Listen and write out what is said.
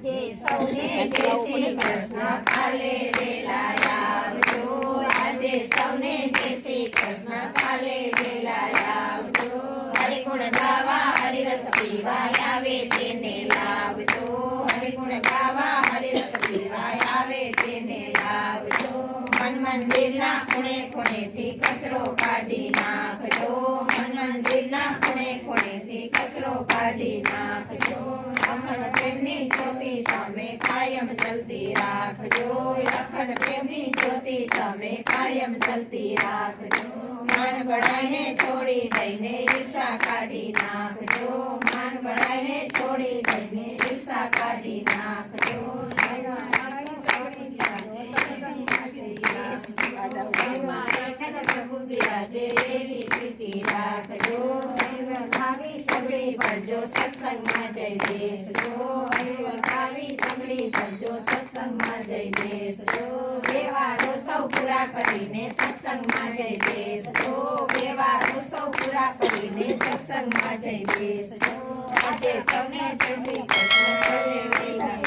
જે સૌને જય શ્રી કૃષ્ણ કાલે વેલા આવજો આજે સૌને જય શ્રી કૃષ્ણ કાલે વેલા આવજો હરિગુણ ગાવા હરિરસ પીવા આવે તેને લાવજો હરિગુણ ગાવા હરિરસ પીવા આવે તેને લાવજો મન મંદિરના ખૂણે ખૂણેથી કચરો કાઢી નાખજો મન મંદિરના ખૂણે ખૂણેથી કચરો કાઢી નાખજો અખંડ પ્રેમની જ્યોતિ તમે કાયમ જલતી રાખજો અખંડ પ્રેમની જ્યોતિ તમે કાયમ જલતી રાખજો માન બળાઈને છોડી દઈને ઈર્ષા કાઢી નાખજો માન બળાઈને છોડી દઈને ઈર્ષા કાઢી નાખજો પ્રભુ બિરાજે એવી પ્રીતિ રાખજો ભાવી સગડી પડજો સત્સંગમાં જય બેસજો ભાવી સગડી પડજો સત્સંગમાં જય બેસજો વ્યવહારો સૌ પૂરા કરીને સત્સંગમાં જય બેસજો વ્યવહારો સૌ પૂરા કરીને સત્સંગમાં જય બેસજો આજે સૌને જય શ્રી કૃષ્ણ